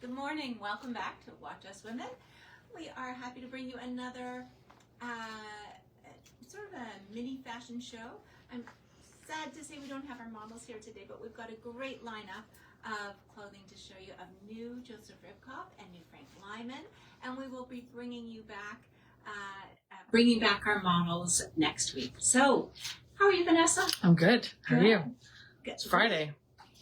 Good morning. Welcome back to Watch Us Women. We are happy to bring you another sort of a mini fashion show. I'm sad to say we don't have our models here today, but we've got a great lineup of clothing to show you of new Joseph Ribkoff and new Frank Lyman, and we will be bringing back our models next week. So, how are you, Vanessa? I'm good. How are you? Good. It's Friday.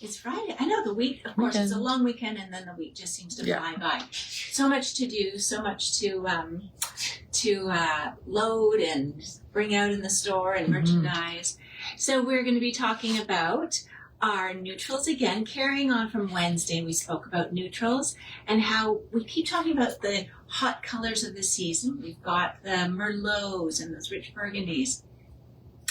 It's Friday. I know the week, of course, it's a long weekend, and then the week just seems to fly by. So much to do, so much to load and bring out in the store and merchandise. So we're going to be talking about our neutrals again, carrying on from Wednesday. We spoke about neutrals and how we keep talking about the hot colors of the season. We've got the Merlots and those rich burgundies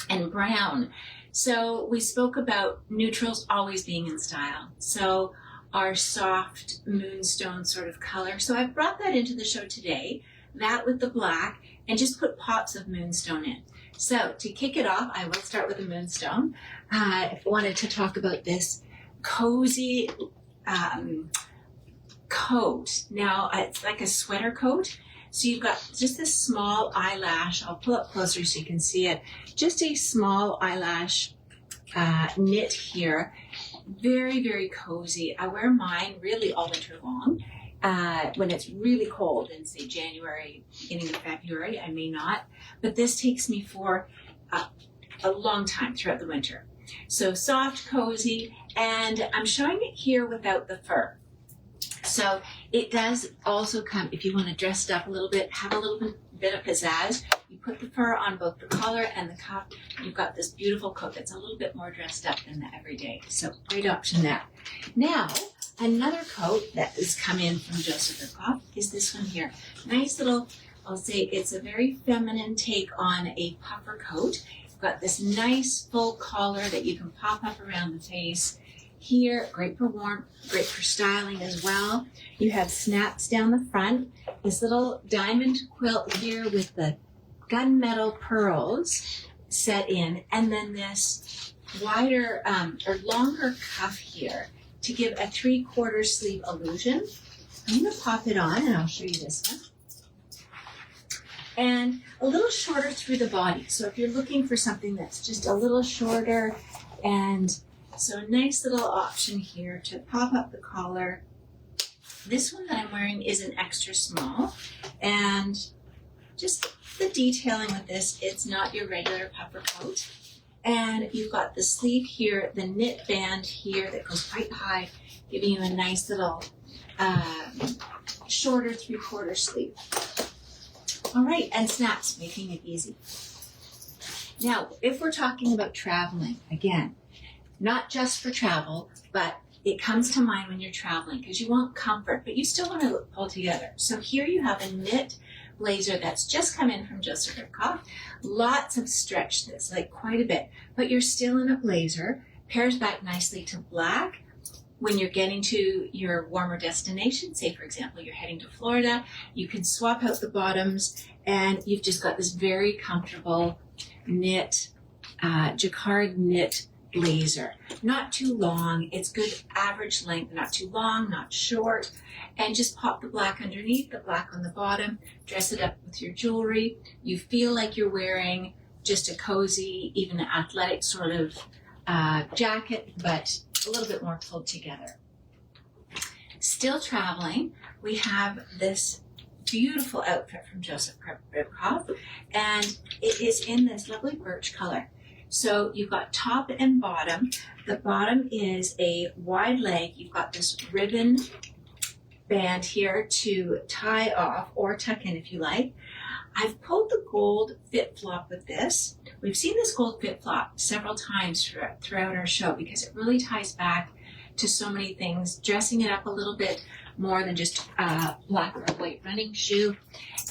and brown. So we spoke about neutrals always being in style. So our soft moonstone sort of color. So I've brought that into the show today, that with the black, and just put pops of moonstone in. So to kick it off, I will start with the moonstone. I wanted to talk about this cozy coat. Now it's like a sweater coat. So you've got just this small eyelash. I'll pull up closer so you can see it. Just a small eyelash knit here. Very, very cozy. I wear mine really all winter long. When it's really cold in, say, January, beginning of February, I may not. But this takes me for a long time throughout the winter. So soft, cozy, and I'm showing it here without the fur. So it does also come, if you want to dress it up a little bit, have a little bit of pizzazz, you put the fur on both the collar and the cuff, and you've got this beautiful coat that's a little bit more dressed up than the everyday. So great option there. Now, another coat that has come in from Joseph Ribkoff is this one here. Nice little, I'll say it's a very feminine take on a puffer coat. You've got this nice full collar that you can pop up around the face. Here, great for warmth, great for styling as well. You have snaps down the front, this little diamond quilt here with the gunmetal pearls set in, and then this wider or longer cuff here to give a 3/4 sleeve illusion. I'm going to pop it on and I'll show you this one. And a little shorter through the body. So if you're looking for something that's just a little shorter, and so a nice little option here to pop up the collar. This one that I'm wearing is an extra small, and just the detailing with this, it's not your regular puffer coat. And you've got the sleeve here, the knit band here that goes quite high, giving you a nice little shorter 3/4 sleeve. All right, and snaps, making it easy. Now, if we're talking about traveling, again, not just for travel, but it comes to mind when you're traveling because you want comfort, but you still want to look pulled together. So here you have a knit blazer that's just come in from Joseph Ribkoff. Lots of stretch, that's like quite a bit, but you're still in a blazer. Pairs back nicely to black. When you're getting to your warmer destination, say for example, you're heading to Florida, you can swap out the bottoms and you've just got this very comfortable knit, jacquard knit blazer. Not too long, it's good average length, not too long, not short, and just pop the black underneath, the black on the bottom, dress it up with your jewelry. You feel like you're wearing just a cozy, even an athletic sort of jacket, but a little bit more pulled together. Still traveling, we have this beautiful outfit from Joseph Ribkoff, and it is in this lovely birch color. So you've got top and bottom. The bottom is a wide leg. You've got this ribbon band here to tie off or tuck in if you like. I've pulled the gold fit flop with this. We've seen this gold fit flop several times throughout our show because it really ties back to so many things, dressing it up a little bit more than just a black or white running shoe.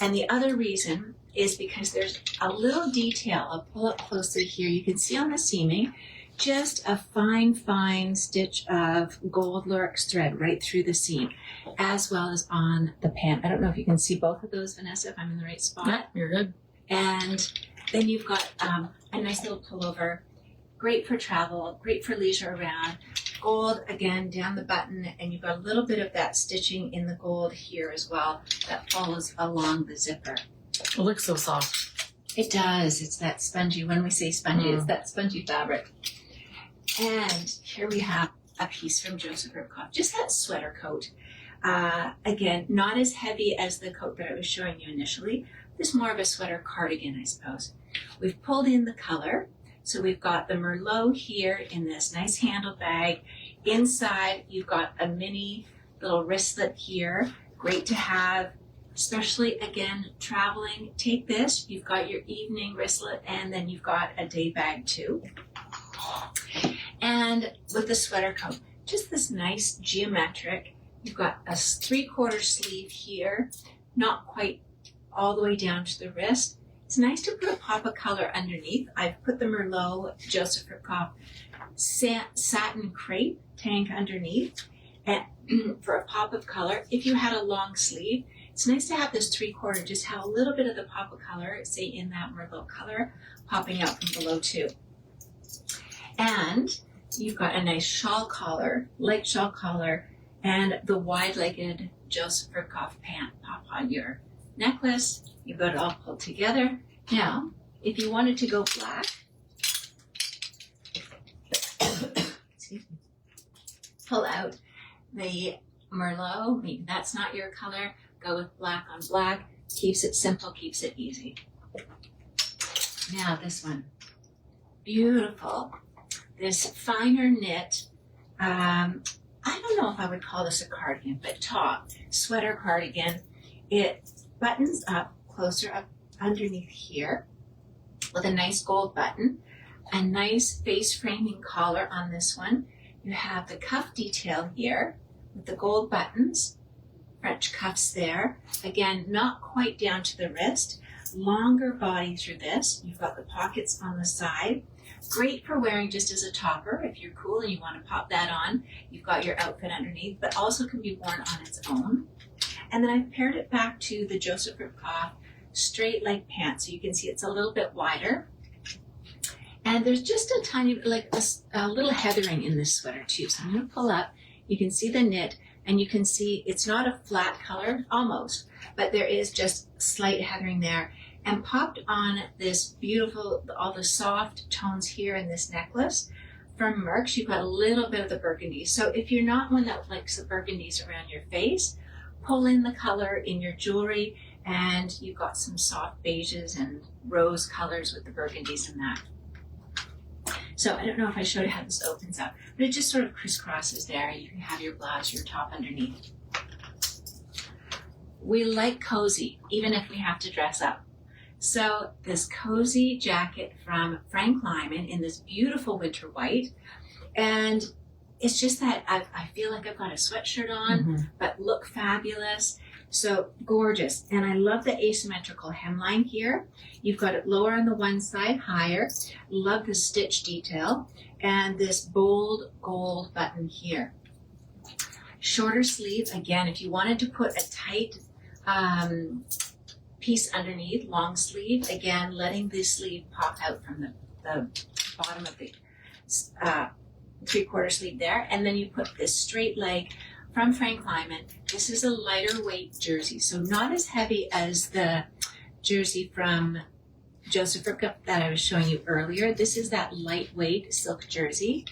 And the other reason is because there's a little detail. I'll pull up closely here. You can see on the seaming, just a fine, fine stitch of gold lurex thread right through the seam, as well as on the pant. I don't know if you can see both of those, Vanessa, if I'm in the right spot. Yeah, you're good. And then you've got a nice little pullover great for travel, great for leisure around. Gold, again, down the button, and you've got a little bit of that stitching in the gold here as well that follows along the zipper. It looks so soft. It does. It's that spongy, when we say spongy, it's that spongy fabric. And here we have a piece from Joseph Ribkoff, just that sweater coat. Again, not as heavy as the coat that I was showing you initially. This is more of a sweater cardigan, I suppose. We've pulled in the color. So we've got the Merlot here in this nice handle bag. Inside, you've got a mini little wristlet here. Great to have, especially, again, traveling. Take this. You've got your evening wristlet, and then you've got a day bag too. And with the sweater coat, just this nice geometric. You've got a 3/4 sleeve here, not quite all the way down to the wrist. It's nice to put a pop of color underneath. I've put the Merlot Joseph Ribkoff satin crepe tank underneath and for a pop of color. If you had a long sleeve, it's nice to have this 3/4, just have a little bit of the pop of color, say in that Merlot color, popping out from below too. And you've got a nice shawl collar, light shawl collar, and the wide-legged Joseph Ribkoff pant pop on your necklace. You've got it all pulled together. Now, if you wanted to go black, pull out the Merlot. Maybe that's not your color. Go with black on black. Keeps it simple, keeps it easy. Now this one, beautiful. This finer knit, I don't know if I would call this a cardigan, but top, sweater cardigan. It buttons up closer up underneath here with a nice gold button, a nice face framing collar on this one. You have the cuff detail here with the gold buttons, French cuffs there. Again, not quite down to the wrist, longer body through this. You've got the pockets on the side. Great for wearing just as a topper. If you're cool and you want to pop that on, you've got your outfit underneath, but also can be worn on its own. And then I've paired it back to the Joseph Ribkoff straight leg pants. So you can see it's a little bit wider. And there's just a tiny, like a little heathering in this sweater too. So I'm going to pull up. You can see the knit, and you can see it's not a flat color, almost, but there is just slight heathering there. And popped on this beautiful, all the soft tones here in this necklace. From Merck's, you've got a little bit of the burgundy. So if you're not one that likes the burgundies around your face, pull in the color in your jewelry, and you've got some soft beiges and rose colors with the burgundies in that. So I don't know if I showed you how this opens up, but it just sort of crisscrosses there. You can have your blouse, your top underneath. We like cozy, even if we have to dress up. So this cozy jacket from Frank Lyman in this beautiful winter white. And it's just that I feel like I've got a sweatshirt on, but look fabulous. So gorgeous. And I love the asymmetrical hemline here. You've got it lower on the one side, higher. Love the stitch detail. And this bold gold button here. Shorter sleeve. Again, if you wanted to put a tight piece underneath, long sleeve, again, letting this sleeve pop out from the bottom of the 3/4 sleeve there. And then you put this straight leg from Frank Lyman. This is a lighter weight jersey, so not as heavy as the jersey from Joseph Ribkoff that I was showing you earlier. This is that lightweight silk jersey.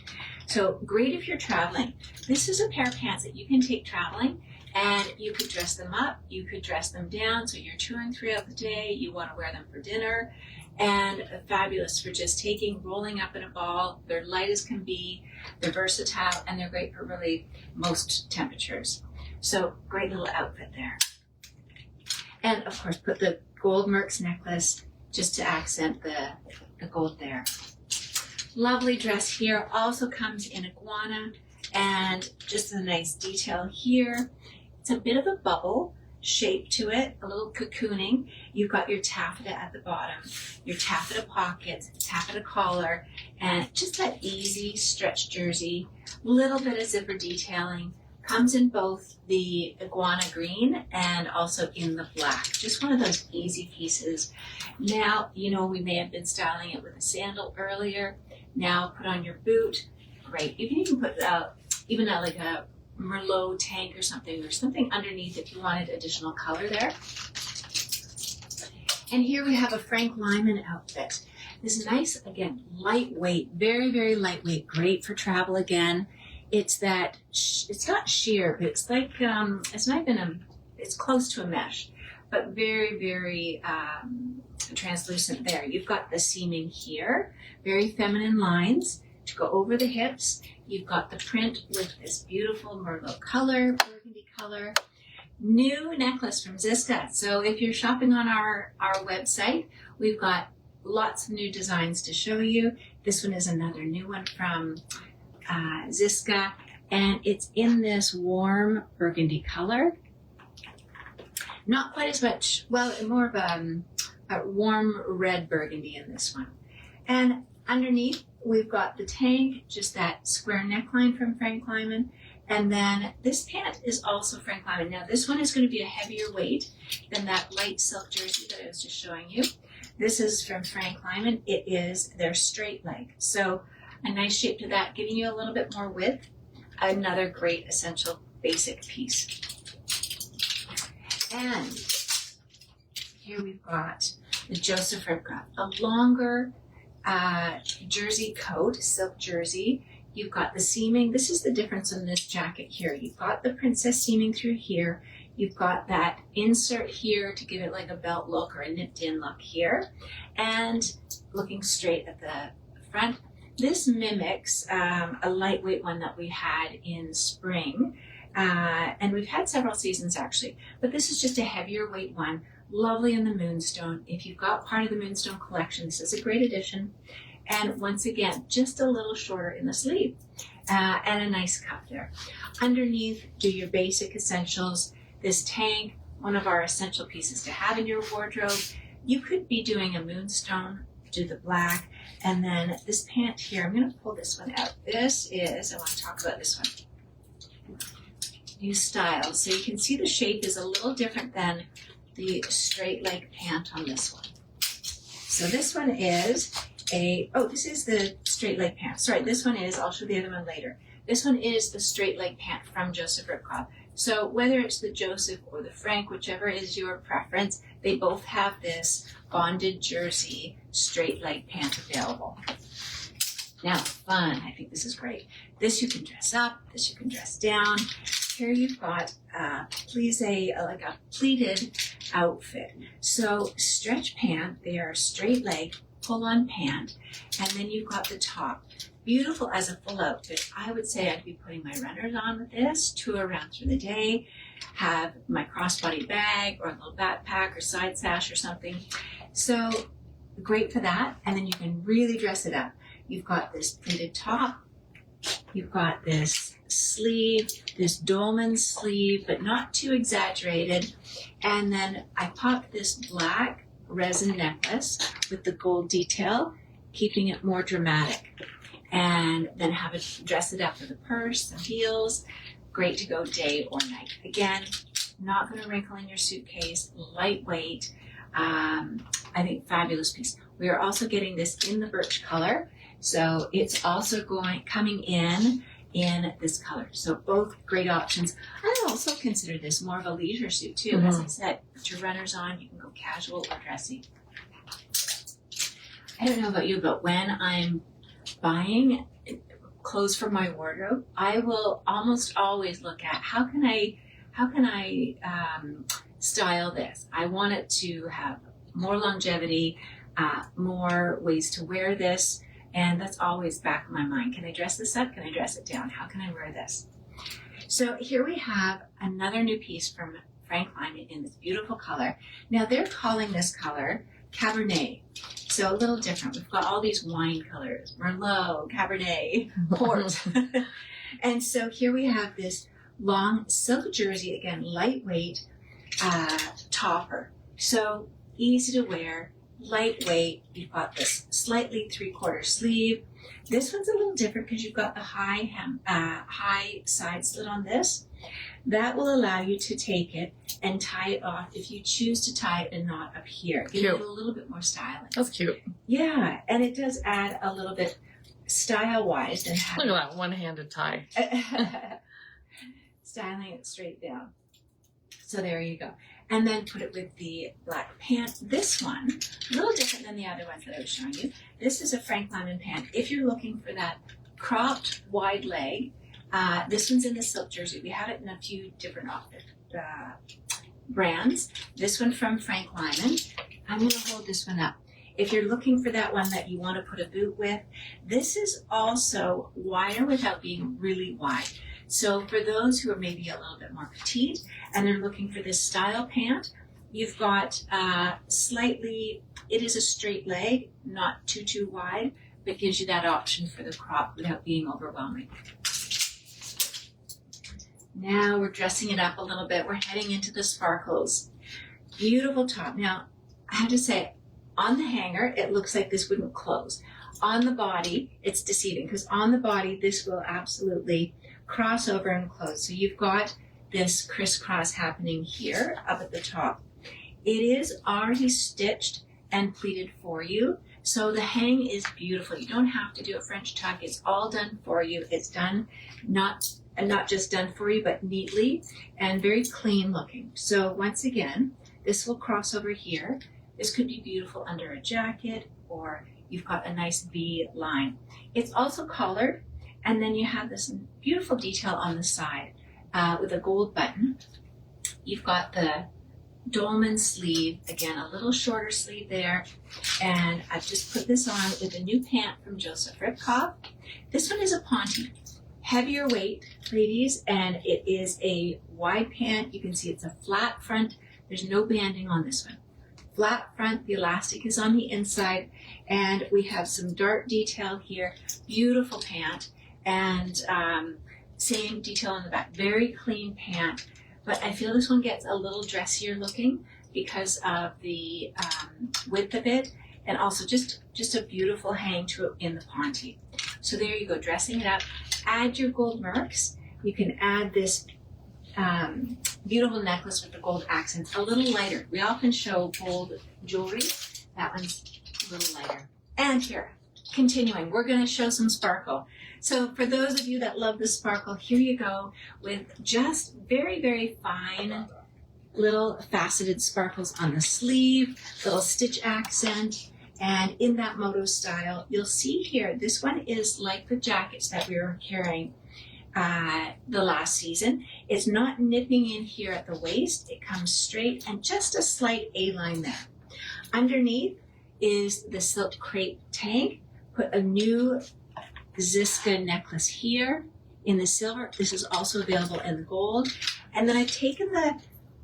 So great if you're traveling. This is a pair of pants that you can take traveling, and you could dress them up, you could dress them down, so you're touring throughout the day, you want to wear them for dinner, and fabulous for just taking, rolling up in a ball. They're light as can be, they're versatile, and they're great for really most temperatures. So great little outfit there. And of course, put the gold Merck's necklace just to accent the gold there. Lovely dress here, also comes in iguana, and just a nice detail here. It's a bit of a bubble shape to it, a little cocooning. You've got your taffeta at the bottom, your taffeta pockets, taffeta collar, and just that easy stretch jersey. Little bit of zipper detailing. Comes in both the iguana green and also in the black. Just one of those easy pieces. Now, you know, we may have been styling it with a sandal earlier. Now put on your boot. Great. You can even put like a Merlot tank or something underneath if you wanted additional color there. And here we have a Frank Lyman outfit. This nice, again, lightweight, very, very lightweight, great for travel again. It's not sheer, but it's like, it's close to a mesh, but very, very translucent there. You've got the seaming here, very feminine lines to go over the hips. You've got the print with this beautiful Merlot color, burgundy color. New necklace from Ziska. So if you're shopping on our website, we've got lots of new designs to show you. This one is another new one from Ziska, and it's in this warm burgundy color. Not quite as much, well, more of a warm red burgundy in this one. And underneath, we've got the tank, just that square neckline from Frank Lyman. And then this pant is also Frank Lyman. Now this one is going to be a heavier weight than that light silk jersey that I was just showing you. This is from Frank Lyman. It is their straight leg. So a nice shape to that, giving you a little bit more width. Another great essential basic piece. And here we've got the Joseph Ribkoff, a longer jersey coat, silk jersey. You've got the seaming. This is the difference in this jacket here. You've got the princess seaming through here. You've got that insert here to give it like a belt look or a nipped in look here. And looking straight at the front. This mimics a lightweight one that we had in spring. And we've had several seasons actually. But this is just a heavier weight one. Lovely in the Moonstone. If you've got part of the Moonstone collection, this is a great addition. And once again, just a little shorter in the sleeve and a nice cuff there. Underneath, do your basic essentials. This tank, one of our essential pieces to have in your wardrobe. You could be doing a Moonstone, do the black, and then this pant here, I'm going to pull this one out. This is, I want to talk about this one. New style. So you can see the shape is a little different than the straight leg pant on this one. So this one is this is the straight leg pant. Sorry, this one is, I'll show the other one later. This one is the straight leg pant from Joseph Ribkoff. So whether it's the Joseph or the Frank, whichever is your preference, they both have this bonded jersey straight leg pant available. Now, fun, I think this is great. This you can dress up, this you can dress down. Here you've got like a pleated outfit. So stretch pant, they are straight leg, pull-on pant, and then you've got the top. Beautiful as a full outfit. I would say I'd be putting my runners on with this, tour around through the day, have my crossbody bag or a little backpack or side sash or something. So great for that, and then you can really dress it up. You've got this pleated top, you've got this sleeve, this dolman sleeve, but not too exaggerated, and then I popped this black resin necklace with the gold detail, keeping it more dramatic. And then dress it up with a purse, some heels. Great to go day or night. Again, not going to wrinkle in your suitcase, lightweight. I think fabulous piece. We are also getting this in the birch color. So it's also coming in this color. So both great options. I also consider this more of a leisure suit too. Mm-hmm. As I said, put your runners on, you can go casual or dressy. I don't know about you, but when I'm buying clothes for my wardrobe, I will almost always look at how can I style this. I want it to have more longevity, more ways to wear this. And that's always back of my mind. Can I dress this up? Can I dress it down? How can I wear this? So here we have another new piece from Frank Lyman in this beautiful color. Now they're calling this color Cabernet. So a little different. We've got all these wine colors, Merlot, Cabernet, Port. And so here we have this long silk jersey, again, lightweight topper. So easy to wear. Lightweight. You've got this slightly 3/4 sleeve. This one's a little different because you've got the high side slit on this. That will allow you to take it and tie it off if you choose to tie it and not up here. Give it a little bit more styling. That's cute. Yeah, and it does add a little bit style-wise, then Look at that one-handed tie. styling it straight down. So there you go. And then put it with the black pant. This one, a little different than the other ones that I was showing you. This is a Frank Lyman pant. If you're looking for that cropped wide leg, this one's in the silk jersey. We have it in a few different brands. This one from Frank Lyman. I'm going to hold this one up. If you're looking for that one that you want to put a boot with, this is also wider without being really wide. So for those who are maybe a little bit more petite and they're looking for this style pant, you've got it is a straight leg, not too wide, but gives you that option for the crop without being overwhelming. Now we're dressing it up a little bit. We're heading into the sparkles. Beautiful top. Now, I have to say, on the hanger, it looks like this wouldn't close. On the body, it's deceiving because on the body, this will absolutely cross over and close. So you've got this crisscross happening here up at the top. It is already stitched and pleated for you. So the hang is beautiful. You don't have to do a French tuck. It's all done for you. It's done not just done for you, but neatly and very clean looking. So once again, this will cross over here. This could be beautiful under a jacket, or you've got a nice V line. It's also collared, and then you have this beautiful detail on the side with a gold button. You've got the dolman sleeve, again, a little shorter sleeve there, and I've just put this on with a new pant from Joseph Ribkoff. This one is a ponte, heavier weight, ladies, and it is a wide pant. You can see it's a flat front. There's no banding on this one. Flat front, the elastic is on the inside, and we have some dart detail here. Beautiful pant, and same detail on the back. Very clean pant, but I feel this one gets a little dressier looking because of the width of it, and also just a beautiful hang to it in the ponte. So there you go, dressing it up. Add your gold merks. You can add this beautiful necklace with the gold accents, a little lighter. We often show gold jewelry. That one's a little lighter. And here, continuing, we're going to show some sparkle. So for those of you that love the sparkle, here you go with just very, very fine little faceted sparkles on the sleeve, little stitch accent, and in that moto style. You'll see here, this one is like the jackets that we were carrying the last season. It's not nipping in here at the waist. It comes straight and just a slight A-line there. Underneath is the silk crepe tank. Put a new Ziska necklace here in the silver. This is also available in the gold. And then I've taken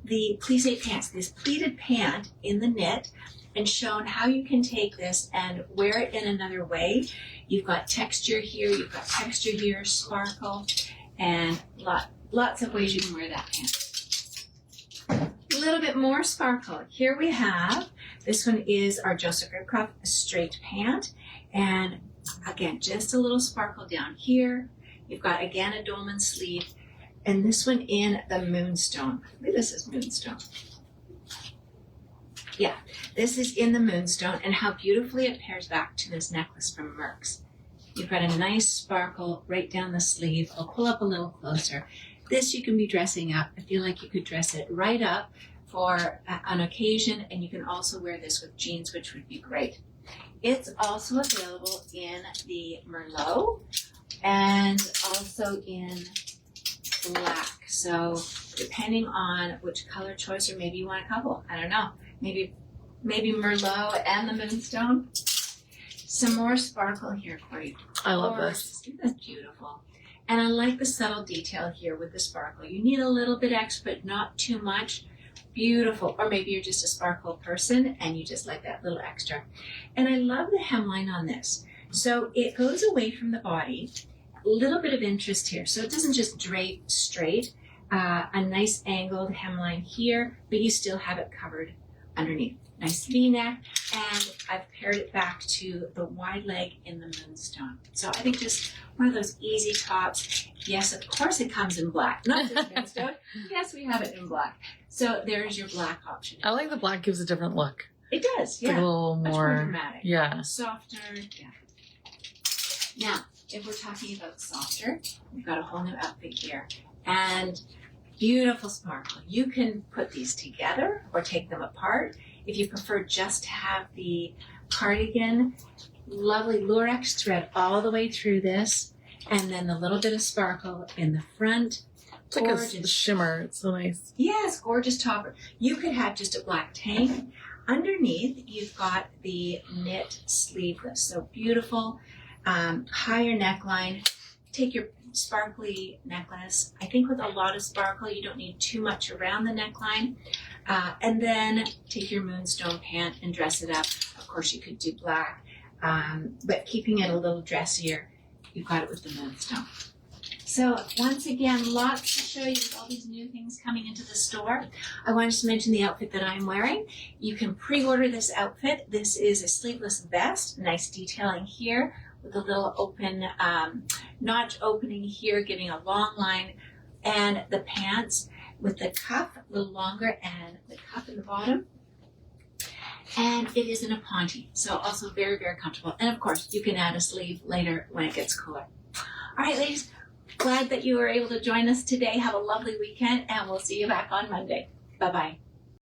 the plissé pants, this pleated pant in the knit, and shown how you can take this and wear it in another way. You've got texture here, you've got texture here, sparkle, and lots of ways you can wear that pant. A little bit more sparkle. Here we have, this one is our Joseph Ribkoff straight pant, and again, just a little sparkle down here. You've got, again, a dolman sleeve, and this one in the moonstone. I believe this is moonstone. Yeah, this is in the moonstone, and how beautifully it pairs back to this necklace from Merck's. You've got a nice sparkle right down the sleeve. I'll pull up a little closer. This you can be dressing up. I feel like you could dress it right up for an occasion, and you can also wear this with jeans, which would be great. It's also available in the Merlot and also in black. So depending on which color choice, or maybe you want a couple, I don't know. Maybe Merlot and the moonstone. Some more sparkle here for you. I love this. Isn't that beautiful? And I like the subtle detail here with the sparkle. You need a little bit extra, but not too much. Beautiful. Or maybe you're just a sparkle person and you just like that little extra. And I love the hemline on this. So it goes away from the body. A little bit of interest here. So it doesn't just drape straight. A nice angled hemline here, but you still have it covered underneath. Nice V-neck, and I've paired it back to the wide leg in the moonstone. So I think just one of those easy tops. Yes, of course it comes in black, not just moonstone. Yes, we have it in black. So there's your black option. I like the black, gives a different look. It does, yeah. It's a little much more dramatic. Yeah. Softer, yeah. Now, if we're talking about softer, we've got a whole new outfit here. And beautiful sparkle. You can put these together or take them apart. If you prefer just to have the cardigan, lovely lurex thread all the way through this, and then the little bit of sparkle in the front. It's like a shimmer. It's so nice. Yes, gorgeous topper. You could have just a black tank. Underneath, you've got the knit sleeveless. So beautiful, higher neckline. Take your sparkly necklace. I think with a lot of sparkle, you don't need too much around the neckline. And then take your moonstone pant and dress it up. Of course, you could do black, but keeping it a little dressier, you've got it with the moonstone. So once again, lots to show you with all these new things coming into the store. I wanted to mention the outfit that I'm wearing. You can pre-order this outfit. This is a sleeveless vest, nice detailing here with a little open notch opening here, giving a long line, and the pants with the cuff a little longer and the cuff in the bottom. And it is in a ponte, so also very, very comfortable. And of course, you can add a sleeve later when it gets cooler. All right, ladies. Glad that you were able to join us today. Have a lovely weekend, and we'll see you back on Monday. Bye-bye.